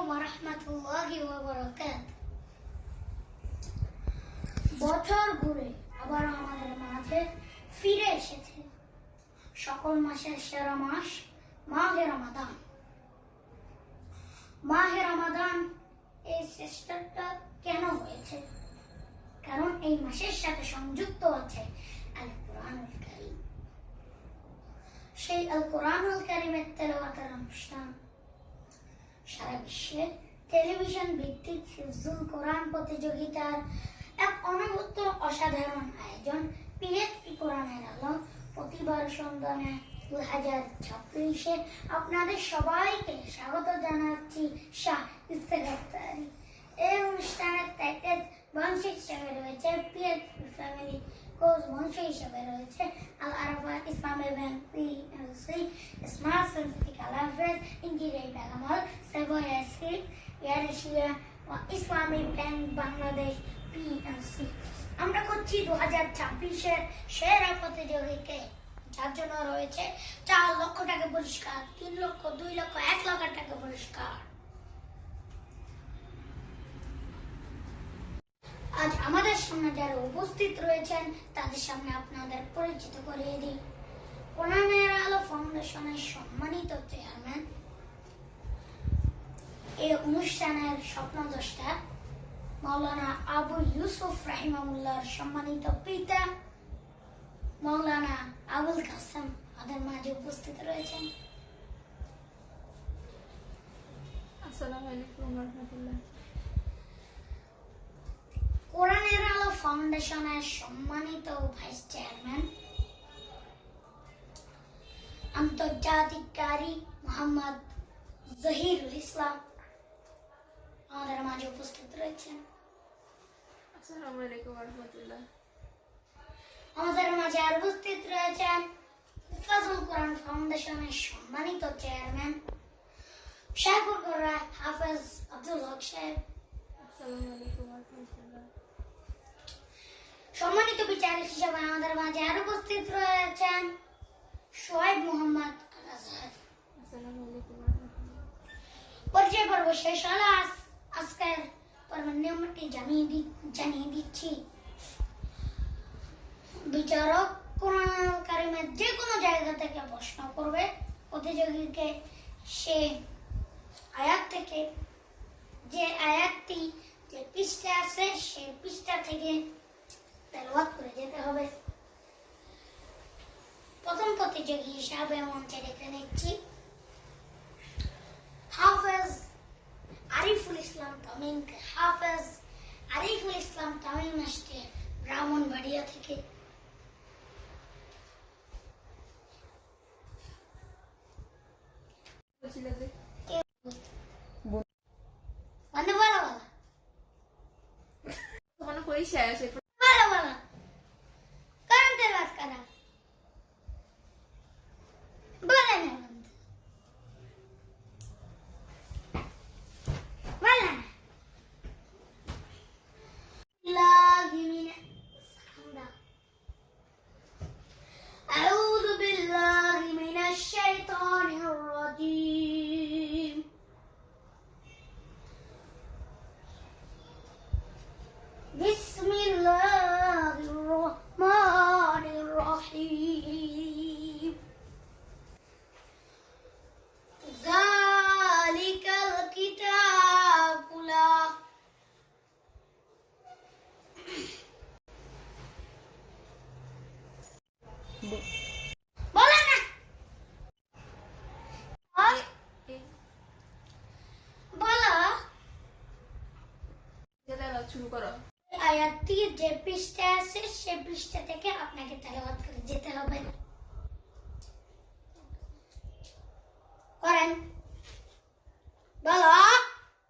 ওয়া রাহমাতুল্লাহি ওয়া বারাকাতুহু। বছর ঘুরে আবার আমাদের মাঝে ফিরে এসেছে সকল মাসের সেরা মাস মাহে রমাদান। মাহে রমাদান এই শ্রেষ্ঠটা কেন হয়েছে? কারণ এই মাসের সাথে সংযুক্ত আছে আল কোরআনুল কারীম। সেই আল কোরআনুল কারীমের তেলাওয়াতের অনুষ্ঠান সারা বিশ্বে টেলিভিশন ভিত্তিক হিফজুল কোরআন প্রতিযোগিতার এক অনবদ্য অসাধারণ আয়োজন পিএসপি কোরআনের আলো প্রতিবার সন্ধানে 2026-এ আপনাদের সবাইকে স্বাগত জানাচ্ছি শাহ ইফতেখার। এই অনুষ্ঠানের প্যাকেজ মঞ্চ হিসেবে রয়েছে পিএসপি ফ্যামিলি কোর্স, মঞ্চ হিসেবে রয়েছে Al Arafah Islami Bank PLC, Smart Scientific আলাফেজ, ইঞ্জিনিয়ারিং বেগমল, সেভোয়া স্ক্রিপ্ট, এয়ার এশিয়া ও ইসলামী ব্যাংক বাংলাদেশ পিএলসি। আমরা করছি 2026-এর সেরা প্রতিযোগীকে, যার জন্য রয়েছে 4 লক্ষ টাকা পুরস্কার, 3 লক্ষ, 2 লক্ষ, 1 লাখ টাকা পুরস্কার। আজ আমাদের সামনে যারা উপস্থিত রয়েছেন তাদের সামনে আপনাদের পরিচিত করিয়ে দিই। কোরআনের আলো ফাউন্ডেশনের সম্মানিত চেয়ারম্যান, এই অনুষ্ঠানের স্বপ্নদ্রষ্টা মাওলানা আবু ইউসুফ রাহিমাহুল্লাহর সম্মানিত পিতা মাওলানা আবুল কাসেম আমাদের মাঝে উপস্থিত রয়েছেন। আসসালামু আলাইকুম ওয়া রাহমাতুল্লাহ। কোরআনের আলো ফাউন্ডেশনের সম্মানিত ভাইস চেয়ারম্যান আন্তর্জাতিক কারি মোহাম্মদ জহিরুল ইসলাম আমাদের মাঝে উপস্থিত রয়েছেন। আসসালামু আলাইকুম ওয়া রাহমাতুল্লাহ। আমাদের মাঝে আর উপস্থিত রয়েছেন হিফাজুল কোরআন ফাউন্ডেশনের সম্মানিত চেয়ারম্যান শাইখুল কোরআন হাফেজ আব্দুল হক সাহেব। আসসালামু আলাইকুম ওয়া রাহমাতুল্লাহ। সম্মানিত বিচারক হিসেবে আমাদের মাঝে আর উপস্থিত রয়েছেন শোয়েব মোহাম্মদ আল আজহার। আসসালামু আলাইকুম ওয়া রাহমাতুল্লাহ। পরিচয় পর্ব শেষ হলো। আজকের পর্বের নিয়মটি জানিয়ে দিচ্ছি। বিচারক কোরআন কারীমের যে কোনো জায়গা থেকে প্রশ্ন করবে প্রতিযোগীকে, সে আয়াত থেকে, যে আয়াতটি যে পৃষ্ঠা আছে সেই পৃষ্ঠা থেকে তেলাওয়াত করে যেতে হবে। প্রথম প্রতিযোগী হিসাবে মঞ্চে ডেকে নিচ্ছি হাফেজ আরিফুল ইসলাম তামিম। হাফেজ আরিফুল ইসলাম তামিম আসছে ব্রাহ্মণবাড়িয়া থেকে। মানে বলো বলো মনে করি শেষ বলো বলো কারণ তেলাওয়াত করা বলে না বলে না أعوذ بالله من الشيطان الرجيم. بسم الله الرحمن الرحيم. ذلك الكتاب لا বলে না বলো শুরু করো। আয়াতটি যে পৃষ্ঠা আছে সেই পৃষ্ঠা থেকে আপনাকে তেলাওয়াত করে যেতে হবে। করেন বলো।